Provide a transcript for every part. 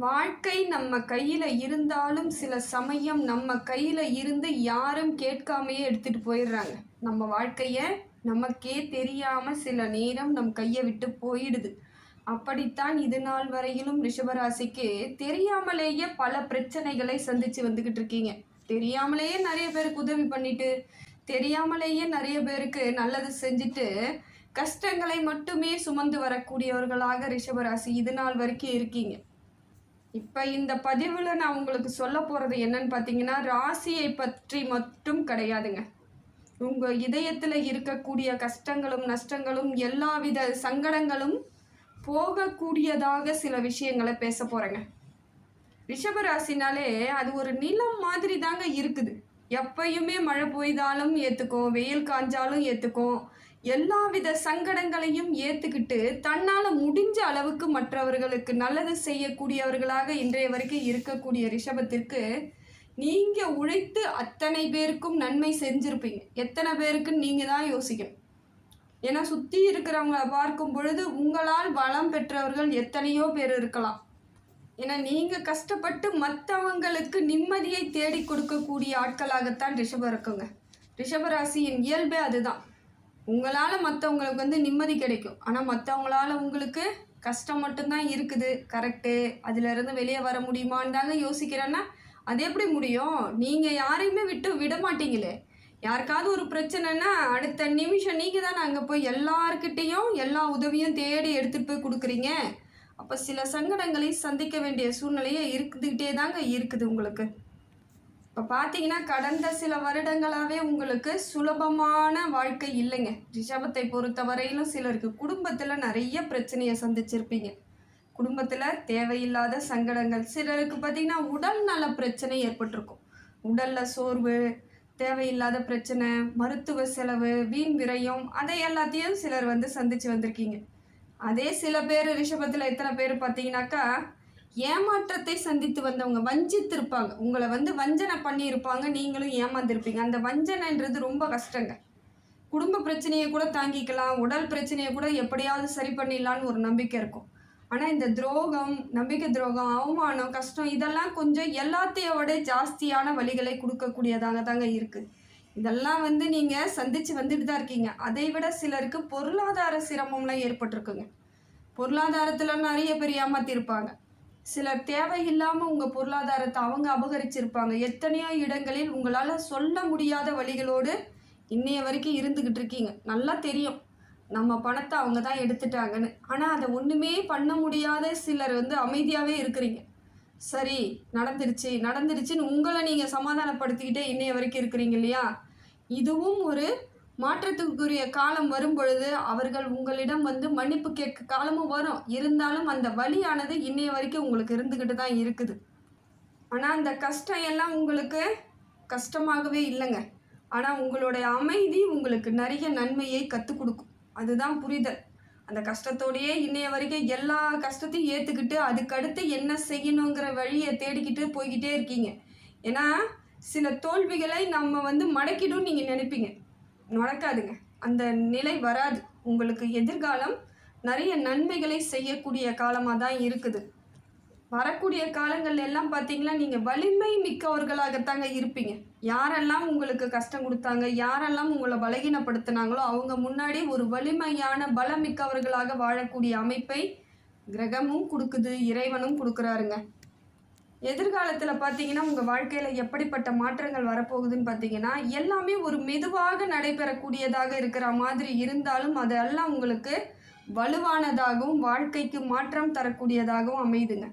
வாழ்க்கை நம்ம கையில இருந்தாலும் சில சமயம் நம்ம கையில இருந்து யாரும் கேட்காமயே எடுத்துட்டு போயிடுறாங்க. நம்ம வாழ்க்கைய நமக்கே தெரியாம சில நேரம் நம் கையை விட்டு போயிடுது. அப்படித்தான் இது நாள் வரையிலும் ரிஷபராசிக்கு தெரியாமலேயே பல பிரச்சனைகளை சந்திச்சு வந்துகிட்டு இருக்கீங்க. தெரியாமலேயே நிறைய பேருக்கு உதவி பண்ணிட்டு, தெரியாமலேயே நிறைய பேருக்கு நல்லது செஞ்சுட்டு, கஷ்டங்களை மட்டுமே சுமந்து வரக்கூடியவர்களாக ரிஷபராசி இது நாள் வரைக்கும் இருக்கீங்க. இப்போ இந்த பதிவில் நான் உங்களுக்கு சொல்ல போகிறது என்னன்னு பார்த்தீங்கன்னா, ராசியை பற்றி மட்டும் கிடையாதுங்க. உங்கள் இதயத்தில் இருக்கக்கூடிய கஷ்டங்களும் நஷ்டங்களும் எல்லாவித சங்கடங்களும் போகக்கூடியதாக சில விஷயங்களை பேச போகிறேங்க. ரிஷபராசினாலே அது ஒரு நிலம் மாதிரி தாங்க இருக்குது. எப்பயுமே மழை பெய்தாலும் ஏற்றுக்கும், வெயில் காஞ்சாலும் ஏற்றுக்கும், எல்லாவித சங்கடங்களையும் ஏற்றுக்கிட்டு தன்னால் முடிஞ்ச அளவுக்கு மற்றவர்களுக்கு நல்லது செய்யக்கூடியவர்களாக இன்றைய வரைக்கும் இருக்கக்கூடிய ரிஷபத்திற்கு நீங்கள் உழைத்து அத்தனை பேருக்கும் நன்மை செஞ்சுருப்பீங்க. எத்தனை பேருக்குன்னு நீங்கள் தான் யோசிக்கணும். ஏன்னா சுற்றி இருக்கிறவங்கள பார்க்கும் பொழுது உங்களால் வளம் பெற்றவர்கள் எத்தனையோ பேர் இருக்கலாம். ஏன்னா நீங்கள் கஷ்டப்பட்டு மற்றவங்களுக்கு நிம்மதியை தேடி கொடுக்கக்கூடிய ஆட்களாகத்தான் ரிஷபம் இருக்குங்க. ரிஷபராசியின் இயல்பே அதுதான். உங்களால் மற்றவங்களுக்கு நிம்மதி கிடைக்கும், ஆனால் மற்றவங்களால உங்களுக்கு கஷ்டம் மட்டும்தான் இருக்குது. கரெக்டு. அதிலிருந்து வெளியே வர முடியுமான்னு தாங்க யோசிக்கிறேன்னா, அது எப்படி முடியும்? நீங்கள் யாரையுமே விட மாட்டீங்களே. யாருக்காவது ஒரு பிரச்சனைன்னா அடுத்த நிமிஷம் நீங்கள் தானே அங்கே போய் எல்லார்கிட்டேயும் எல்லா உதவியும் தேடி எடுத்துகிட்டு போய் கொடுக்குறீங்க. அப்போ சில சங்கடங்களை சந்திக்க வேண்டிய சூழ்நிலையே இருந்துக்கிட்டே தாங்க இருக்குது உங்களுக்கு. இப்போ பார்த்தீங்கன்னா கடந்த சில வருடங்களாகவே உங்களுக்கு சுலபமான வாழ்க்கை இல்லைங்க. ரிஷபத்தை பொறுத்த வரையிலும் சிலருக்கு குடும்பத்தில் நிறைய பிரச்சனையை சந்திச்சிருப்பீங்க. குடும்பத்தில் தேவையில்லாத சங்கடங்கள், சிலருக்கு பார்த்திங்கன்னா உடல் நல பிரச்சனை ஏற்பட்டிருக்கும். உடலில் சோர்வு, தேவையில்லாத பிரச்சனை, மருத்துவ செலவு, வீண் விரயம், அதை எல்லாத்தையும் சிலர் சந்தித்து வந்திருக்கீங்க. அதே சில பேர் ரிஷபத்தில் எத்தனை பேர் பார்த்தீங்கன்னாக்கா ஏமாற்றத்தை சந்தித்து வந்தவங்க, வஞ்சித்திருப்பாங்க. உங்களை வஞ்சனை பண்ணியிருப்பாங்க, நீங்களும் ஏமாந்துருப்பீங்க. அந்த வஞ்சனைன்றது ரொம்ப கஷ்டங்க. குடும்ப பிரச்சனையை கூட தாங்கிக்கலாம், உடல் பிரச்சனையை கூட எப்படியாவது சரி பண்ணிடலான்னு ஒரு நம்பிக்கை இருக்கும். ஆனால் இந்த துரோகம், நம்பிக்கை துரோகம், அவமானம், கஷ்டம் இதெல்லாம் கொஞ்சம் எல்லாத்தையோட ஜாஸ்தியான வழிகளை கொடுக்கக்கூடியதாக தாங்க இருக்குது. இதெல்லாம் நீங்கள் சந்தித்து வந்துட்டு தான் இருக்கீங்க. அதை விட சிலருக்கு பொருளாதார சிரமம்லாம் ஏற்பட்டிருக்குங்க. பொருளாதாரத்தில் நிறைய பேர் ஏமாற்றிருப்பாங்க. சிலர் தேவையில்லாமல் உங்கள் பொருளாதாரத்தை அவங்க அபகரிச்சிருப்பாங்க. எத்தனையோ இடங்களில் உங்களால் சொல்ல முடியாத வழிகளோடு இன்னைய வரைக்கும் இருந்துக்கிட்டு இருக்கீங்க. நல்லா தெரியும் நம்ம பணத்தை அவங்க தான் எடுத்துட்டாங்கன்னு. ஆனால் அதை ஒன்றுமே பண்ண முடியாத சிலர் அமைதியாகவே இருக்கிறீங்க. சரி, நடந்துருச்சுன்னு உங்களை நீங்கள் சமாதானப்படுத்திக்கிட்டே இன்னைய வரைக்கும் இருக்கிறீங்க இல்லையா? இதுவும் ஒரு மாற்றத்துக்குரிய காலம் வரும் பொழுது அவர்கள் உங்களிடம் மன்னிப்பு கேட்க காலமும் வரும். இருந்தாலும் அந்த வலியானது இன்னைய வரைக்கும் உங்களுக்கு இருந்துக்கிட்டு தான் இருக்குது. ஆனால் அந்த கஷ்டம் எல்லாம் உங்களுக்கு கஷ்டமாகவே இல்லைங்க. ஆனால் உங்களுடைய அமைதி உங்களுக்கு நிறைய நன்மையை கற்றுக் கொடுக்கும். அதுதான் புரிதல். அந்த கஷ்டத்தோடையே இன்னைய வரைக்கும் எல்லா கஷ்டத்தையும் ஏற்றுக்கிட்டு அதுக்கடுத்து என்ன செய்யணுங்கிற வழியை தேடிக்கிட்டு போய்கிட்டே இருக்கீங்க. ஏன்னா சில தோல்விகளை நம்ம மடக்கிடும் நீங்கள் நினைப்பீங்க. நடக்காதுங்க. அந்த நிலை வராது. உங்களுக்கு எதிர்காலம் நிறைய நன்மைகளை செய்யக்கூடிய காலமாக தான் இருக்குது. வரக்கூடிய காலங்கள் எல்லாம் பார்த்தீங்கன்னா நீங்கள் வலிமை மிக்கவர்களாகத்தாங்க இருப்பீங்க. யாரெல்லாம் உங்களுக்கு கஷ்டம் கொடுத்தாங்க, யாரெல்லாம் உங்களை பலகீனப்படுத்தினாங்களோ அவங்க முன்னாடி ஒரு வலிமையான பலம் மிக்கவர்களாக வாழக்கூடிய அமைப்பை கிரகமும் கொடுக்குது, இறைவனும் கொடுக்குறாருங்க. எதிர்காலத்தில் பார்த்தீங்கன்னா உங்கள் வாழ்க்கையில் எப்படிப்பட்ட மாற்றங்கள் வரப்போகுதுன்னு பார்த்தீங்கன்னா எல்லாமே ஒரு மெதுவாக நடைபெறக்கூடியதாக இருக்கிற மாதிரி இருந்தாலும் அதெல்லாம் உங்களுக்கு வலுவானதாகவும் வாழ்க்கைக்கு மாற்றம் தரக்கூடியதாகவும் அமைதுங்க.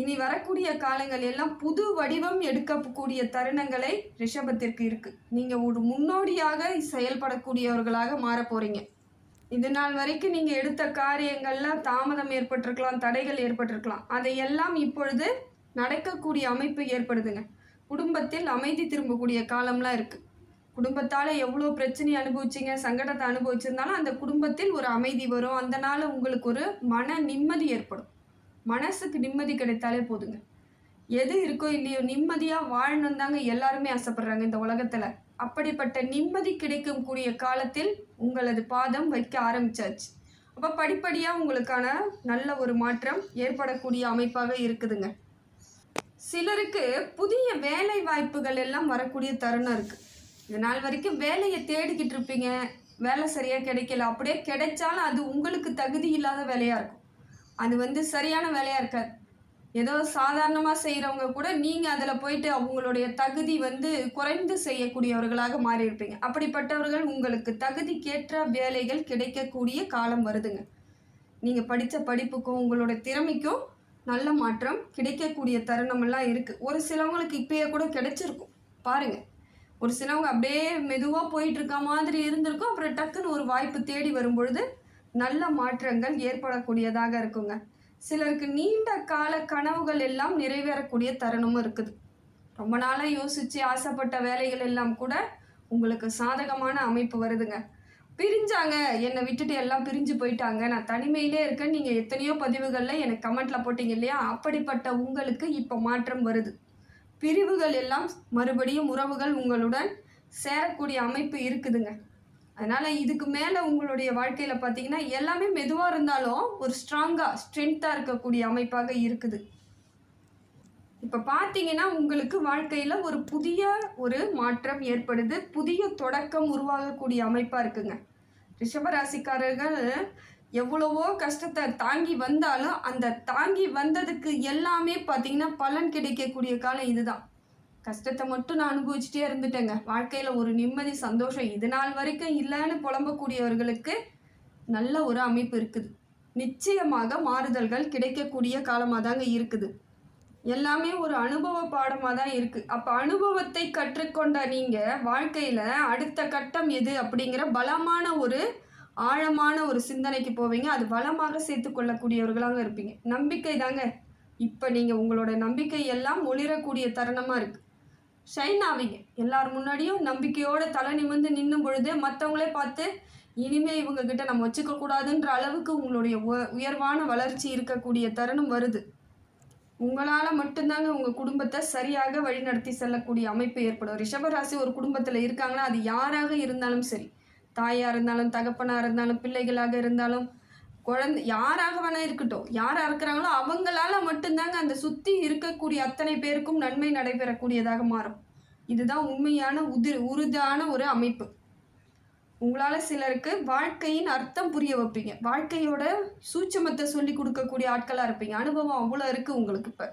இனி வரக்கூடிய காலங்கள் எல்லாம் புது வடிவம் எடுக்கக்கூடிய தருணங்களை ரிஷபத்திற்கு இருக்குது. நீங்கள் ஒரு முன்னோடியாக செயல்படக்கூடியவர்களாக மாற போகிறீங்க. இது நாள் வரைக்கும் நீங்கள் எடுத்த காரியங்களில் தாமதம் ஏற்பட்டிருக்கலாம், தடைகள் ஏற்பட்டிருக்கலாம். அதையெல்லாம் இப்பொழுது நடக்கக்கூடிய அமைப்பு ஏற்படுதுங்க. குடும்பத்தில் அமைதி திரும்பக்கூடிய காலம்லாம் இருக்குது. குடும்பத்தால் எவ்வளோ பிரச்சனையை அனுபவிச்சிங்க, சங்கடத்தை அனுபவிச்சிருந்தாலும் அந்த குடும்பத்தில் ஒரு அமைதி வரும். அந்த நாள் உங்களுக்கு ஒரு மன நிம்மதி ஏற்படும். மனசுக்கு நிம்மதி கிடைத்தாலே போதுங்க. எது இருக்கோ இல்லையோ நிம்மதியாக வாழணும் தாங்க எல்லாருமே ஆசைப்படுறாங்க இந்த உலகத்தில். அப்படிப்பட்ட நிம்மதி கிடைக்கக்கூடிய காலத்தில் உங்களது பாதம் வைக்க ஆரம்பிச்சாச்சு. அப்போ படிப்படியாக உங்களுக்கான நல்ல ஒரு மாற்றம் ஏற்படக்கூடிய அமைப்பாக இருக்குதுங்க. சிலருக்கு புதிய வேலை வாய்ப்புகள் எல்லாம் வரக்கூடிய தருணம் இருக்குது. இது நாள் வரைக்கும் வேலையை தேடிக்கிட்டு இருப்பீங்க, வேலை சரியாக கிடைக்கல. அப்படியே கிடைச்சாலும் அது உங்களுக்கு தகுதி இல்லாத வேலையாக இருக்கும். அது சரியான வேலையாக இருக்காது. ஏதோ சாதாரணமாக செய்கிறவங்க கூட நீங்கள் அதில் போயிட்டு அவங்களுடைய தகுதி குறைந்து செய்யக்கூடியவர்களாக மாறி இருப்பீங்க. அப்படிப்பட்டவர்கள் உங்களுக்கு தகுதிக்கேற்ற வேலைகள் கிடைக்கக்கூடிய காலம் வருதுங்க. நீங்கள் படித்த படிப்புக்கும் உங்களோட திறமைக்கும் நல்ல மாற்றம் கிடைக்கக்கூடிய தருணமெல்லாம் இருக்குது. ஒரு சிலவங்களுக்கு இப்பயே கூட கிடைச்சிருக்கும் பாருங்கள். ஒரு சிலவங்க அப்படியே மெதுவாக போயிட்டுருக்க மாதிரி இருந்திருக்கும். அப்புறம் டக்குன்னு ஒரு வாய்ப்பு தேடி வரும்பொழுது நல்ல மாற்றங்கள் ஏற்படக்கூடியதாக இருக்குங்க. சிலருக்கு நீண்ட கால கனவுகள் எல்லாம் நிறைவேறக்கூடிய தருணமும் இருக்குது. ரொம்ப நாளாக யோசித்து ஆசைப்பட்ட வேலைகள் எல்லாம் கூட உங்களுக்கு சாதகமான அமைப்பு வருதுங்க. பிரிஞ்சாங்க, என்னை விட்டுட்டு எல்லாம் பிரிஞ்சு போயிட்டாங்க, நான் தனிமையிலே இருக்கேன்னு நீங்கள் எத்தனையோ பதிவுகளில் எனக்கு கமெண்ட்டில் போட்டிங்க இல்லையா? அப்படிப்பட்ட உங்களுக்கு இப்போ மாற்றம் வருது. பிரிவுகள் எல்லாம் மறுபடியும் உறவுகள் உங்களுடன் சேரக்கூடிய அமைப்பு இருக்குதுங்க. அதனால் இதுக்கு மேலே உங்களுடைய வாழ்க்கையில் பார்த்தீங்கன்னா எல்லாமே மெதுவாக இருந்தாலும் ஒரு ஸ்ட்ரென்த்தாக இருக்கக்கூடிய அமைப்பாக இருக்குது. இப்போ பார்த்தீங்கன்னா உங்களுக்கு வாழ்க்கையில் ஒரு புதிய ஒரு மாற்றம் ஏற்படுது, புதிய தொடக்கம் உருவாகக்கூடிய அமைப்பாக இருக்குங்க. ரிஷபராசிக்காரர்கள் எவ்வளவோ கஷ்டத்தை தாங்கி வந்தாலும் அந்த தாங்கி வந்ததுக்கு எல்லாமே பார்த்தீங்கன்னா பலன் கிடைக்கக்கூடிய காலம் இதுதான். கஷ்டத்தை மட்டும் நான் அனுபவிச்சுட்டே இருந்துட்டேங்க, வாழ்க்கையில் ஒரு நிம்மதி சந்தோஷம் இது நாள் வரைக்கும் இல்லைன்னு புலம்பக்கூடியவர்களுக்கு நல்ல ஒரு அமைப்பு இருக்குது. நிச்சயமாக மாறுதல்கள் கிடைக்கக்கூடிய காலமாக தாங்க இருக்குது. எல்லாமே ஒரு அனுபவ பாடமாக தான் இருக்குது. அப்போ அனுபவத்தை கற்றுக்கொண்ட நீங்கள் வாழ்க்கையில் அடுத்த கட்டம் எது அப்படிங்கிற பலமான ஒரு ஆழமான ஒரு சிந்தனைக்கு போவீங்க. அது பலமாக சேர்த்து கொள்ளக்கூடியவர்களாக இருப்பீங்க. நம்பிக்கை தாங்க இப்போ நீங்கள் உங்களோட நம்பிக்கை எல்லாம் ஒளிரக்கூடிய தருணமாக இருக்குது. ஷைன் ஆவீங்க. எல்லார் முன்னாடியும் நம்பிக்கையோடு தலை நிமிர்ந்து நின்னும் பொழுது மற்றவங்களே பார்த்து இனிமேல் இவங்கக்கிட்ட நம்ம வச்சுக்கக்கூடாதுன்ற அளவுக்கு உங்களுடைய உயர்வான வளர்ச்சி இருக்கக்கூடிய தருணம் வருது. உங்களால் மட்டும்தாங்க உங்கள் குடும்பத்தை சரியாக வழிநடத்தி செல்லக்கூடிய அமைப்பு ஏற்படும். ரிஷபராசி ஒரு குடும்பத்தில் இருக்காங்கன்னா அது யாராக இருந்தாலும் சரி, தாயாக இருந்தாலும் தகப்பனாக இருந்தாலும் பிள்ளைகளாக இருந்தாலும் குழந்தை யாராக வேணால் இருக்கட்டும், யாராக இருக்கிறாங்களோ அவங்களால மட்டும்தாங்க அந்த சுற்றி இருக்கக்கூடிய அத்தனை பேருக்கும் நன்மை நடைபெறக்கூடியதாக மாறும். இதுதான் உண்மையான உறுதியான ஒரு அமைப்பு. உங்களால் சிலருக்கு வாழ்க்கையின் அர்த்தம் புரிய வைப்பீங்க, வாழ்க்கையோட சூட்சமத்தை சொல்லி கொடுக்கக்கூடிய ஆட்களாக இருப்பீங்க. அனுபவம் அவ்வளோ இருக்குது உங்களுக்கு. இப்போ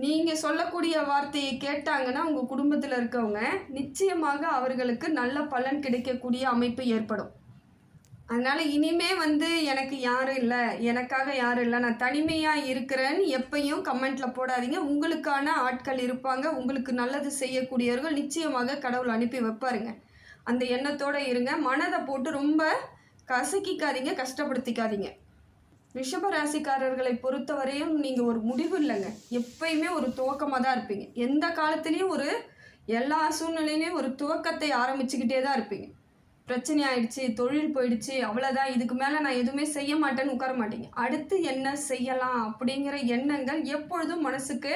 நீங்கள் சொல்லக்கூடிய வார்த்தையை கேட்டாங்கன்னா உங்கள் குடும்பத்தில் இருக்கவங்க நிச்சயமாக அவர்களுக்கு நல்ல பலன் கிடைக்கக்கூடிய அமைப்பு ஏற்படும். அதனால் இனிமே எனக்கு யாரும் இல்லை, எனக்காக யாரும் இல்லை, நான் தனிமையாக இருக்கிறேன்னு எப்பையும் கமெண்ட்டில் போடாதீங்க. உங்களுக்கான ஆட்கள் இருப்பாங்க, உங்களுக்கு நல்லது செய்யக்கூடியவர்கள் நிச்சயமாக கடவுள் அனுப்பி வைப்பாருங்க. அந்த எண்ணத்தோடு இருங்க. மனதை போட்டு ரொம்ப கசக்கிக்காதீங்க, கஷ்டப்படுத்திக்காதீங்க. ரிஷபராசிக்காரர்களை பொறுத்தவரையும் நீங்கள் ஒரு முடிவு இல்லைங்க, எப்பயுமே ஒரு துவக்கமாக தான் இருப்பீங்க. எந்த காலத்துலேயும் எல்லா சூழ்நிலையிலையும் ஒரு துவக்கத்தை ஆரம்பிச்சுக்கிட்டே தான் இருப்பீங்க. பிரச்சனை ஆயிடுச்சு, தொழில் போயிடுச்சு, அவ்வளோதான், இதுக்கு மேலே நான் எதுவுமே செய்ய மாட்டேன்னு உட்கார மாட்டீங்க. அடுத்து என்ன செய்யலாம் அப்படிங்கிற எண்ணங்கள் எப்பொழுதும் மனசுக்கு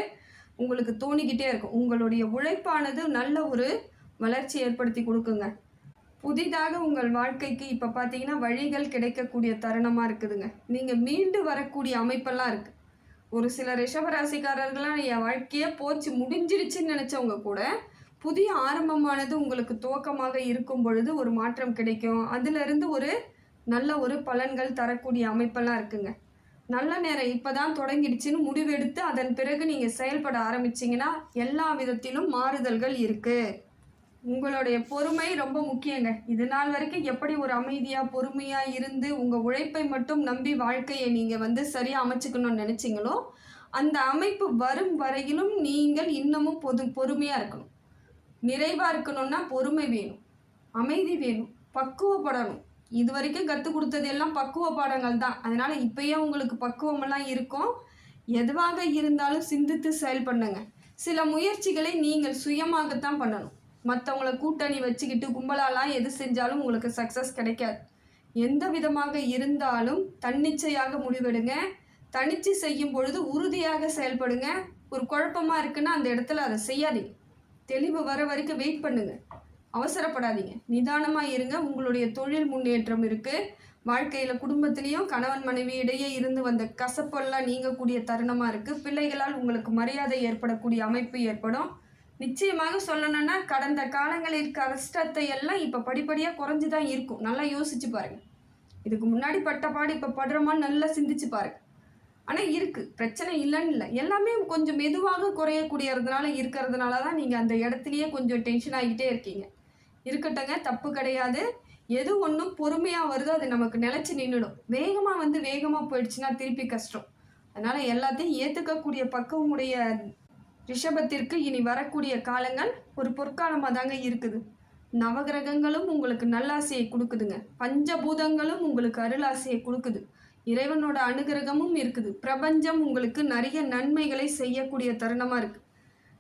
உங்களுக்கு தோணிக்கிட்டே இருக்கும். உங்களுடைய உழைப்பானது நல்ல ஒரு வளர்ச்சி ஏற்படுத்தி கொடுக்குங்க. புதிதாக உங்கள் வாழ்க்கைக்கு இப்போ பார்த்தீங்கன்னா வழிகள் கிடைக்கக்கூடிய தருணமாக இருக்குதுங்க. நீங்கள் மீண்டு வரக்கூடிய அமைப்பெல்லாம் இருக்குது. ஒரு சில ரிஷபராசிக்காரர்களாம் என் வாழ்க்கையே போச்சு முடிஞ்சிருச்சுன்னு நினச்சவங்க கூட புதிய ஆரம்பமானது உங்களுக்கு துவக்கமாக இருக்கும் பொழுது ஒரு மாற்றம் கிடைக்கும். அதிலிருந்து ஒரு நல்ல ஒரு பலன்கள் தரக்கூடிய அமைப்பெல்லாம் இருக்குங்க. நல்ல நேரம் இப்போ தான் தொடங்கிடுச்சுன்னு முடிவெடுத்து அதன் பிறகு நீங்கள் செயல்பட ஆரம்பிச்சிங்கன்னா எல்லா விதத்திலும் மாறுதல்கள் இருக்குது. உங்களுடைய பொறுமை ரொம்ப முக்கியங்க. இது நாள் வரைக்கும் எப்படி ஒரு அமைதியாக பொறுமையாக இருந்து உங்கள் உழைப்பை மட்டும் நம்பி வாழ்க்கையை நீங்கள் சரியாக அமைச்சுக்கணும்னு நினச்சிங்களோ அந்த அமைப்பு வரும் வரையிலும் நீங்கள் இன்னமும் பொறுமையாக இருக்கணும். நிறைவாக இருக்கணும்னா பொறுமை வேணும், அமைதி வேணும், பக்குவப்படணும். இது வரைக்கும் கற்றுக் கொடுத்தது எல்லாம் பக்குவ பாடங்கள் தான். அதனால் இப்போயே உங்களுக்கு பக்குவமெல்லாம் இருக்கும். எதுவாக இருந்தாலும் சிந்தித்து செயல்பண்ணுங்க. சில முயற்சிகளை நீங்கள் சுயமாகத்தான் பண்ணணும். மற்றவங்களை கூட்டணி வச்சுக்கிட்டு கும்பலாலாம் எது செஞ்சாலும் உங்களுக்கு சக்ஸஸ் கிடைக்காது. எந்த விதமாக இருந்தாலும் தன்னிச்சையாக முடிவெடுங்க. தனிச்சு செய்யும் பொழுது உறுதியாக செயல்படுங்க. ஒரு குழப்பமாக இருக்குன்னா அந்த இடத்துல அதை செய்யாதீங்க. தெளிவு வர வரைக்கும் வெயிட் பண்ணுங்க, அவசரப்படாதீங்க, நிதானமாக இருங்க. உங்களுடைய தொழில் முன்னேற்றம் இருக்குது, வாழ்க்கையில் குடும்பத்திலையும் கணவன் மனைவி இடையே இருந்து வந்த கசப்பெல்லாம் நீங்கக்கூடிய தருணமாக இருக்குது. பிள்ளைகளால் உங்களுக்கு மரியாதை ஏற்படக்கூடிய அமைப்பு ஏற்படும். நிச்சயமாக சொல்லணும்னா கடந்த காலங்களில் கஷ்டத்தை எல்லாம் இப்போ படிப்படியாக குறைஞ்சி தான் இருக்கும். நல்லா யோசிச்சு பாருங்கள். இதுக்கு முன்னாடி பட்ட பாடு இப்போ படுறோமான்னு நல்லா சிந்திச்சு பாருங்க. ஆனால் இருக்குது, பிரச்சனை இல்லைன்னு இல்லை. எல்லாமே கொஞ்சம் மெதுவாக இருக்கிறதுனால தான் நீங்கள் அந்த இடத்துலையே கொஞ்சம் டென்ஷன் ஆகிக்கிட்டே இருக்கீங்க. இருக்கட்டுங்க, தப்பு கிடையாது. எது ஒன்றும் பொறுமையாக வருதோ அது நமக்கு நிலச்சி நின்றுடும். வேகமாக போயிடுச்சுன்னா திருப்பி கஷ்டம். அதனால் எல்லாத்தையும் ஏற்றுக்கக்கூடிய பக்குவமுடைய ரிஷபத்திற்கு இனி வரக்கூடிய காலங்கள் ஒரு பொற்காலமாக தாங்க இருக்குது. நவகிரகங்களும் உங்களுக்கு நல்லாசையை கொடுக்குதுங்க. பஞ்சபூதங்களும் உங்களுக்கு அருளாசையை கொடுக்குது. இறைவனோட அனுகிரகமும் இருக்குது. பிரபஞ்சம் உங்களுக்கு நிறைய நன்மைகளை செய்யக்கூடிய தருணமாக இருக்குது.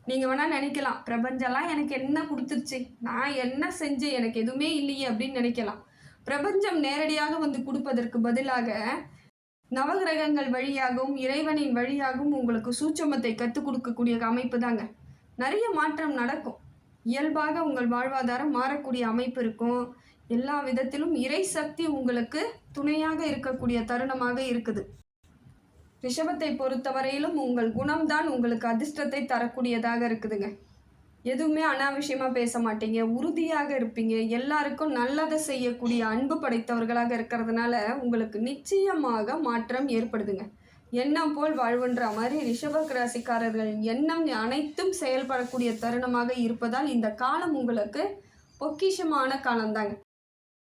நீங்கள் வேணால் நினைக்கலாம், பிரபஞ்சம்லாம் எனக்கு என்ன கொடுத்துருச்சு, நான் என்ன செஞ்சேன், எனக்கு எதுவுமே இல்லையே அப்படின்னு நினைக்கலாம். பிரபஞ்சம் நேரடியாக வந்து கொடுப்பதற்கு பதிலாக நவகிரகங்கள் வழியாகவும் இறைவனின் வழியாகவும் உங்களுக்கு சூட்சமத்தை கற்றுக் கொடுக்கக்கூடிய அமைப்பு தாங்க. நிறைய மாற்றம் நடக்கும். இயல்பாக உங்கள் வாழ்வாதாரம் மாறக்கூடிய அமைப்பு இருக்கும். எல்லா விதத்திலும் இறை சக்தி உங்களுக்கு துணையாக இருக்கக்கூடிய தருணமாக இருக்குது. ரிஷபத்தை பொறுத்தவரையிலும் உங்கள் குணம்தான் உங்களுக்கு அதிர்ஷ்டத்தை தரக்கூடியதாக இருக்குதுங்க. எதுவுமே அனாவசியமாக பேச மாட்டீங்க, உறுதியாக இருப்பீங்க, எல்லாருக்கும் நல்லதை செய்யக்கூடிய அன்பு படைத்தவர்களாக இருக்கிறதுனால உங்களுக்கு நிச்சயமாக மாற்றம் ஏற்படுதுங்க. எண்ணம் போல் வாழ்வுன்ற மாதிரி ரிஷப ராசிக்காரர்கள் எண்ணம் அனைத்தும் செயல்படக்கூடிய தருணமாக இருப்பதால் இந்த காலம் உங்களுக்கு பொக்கிஷமான காலம்தாங்க.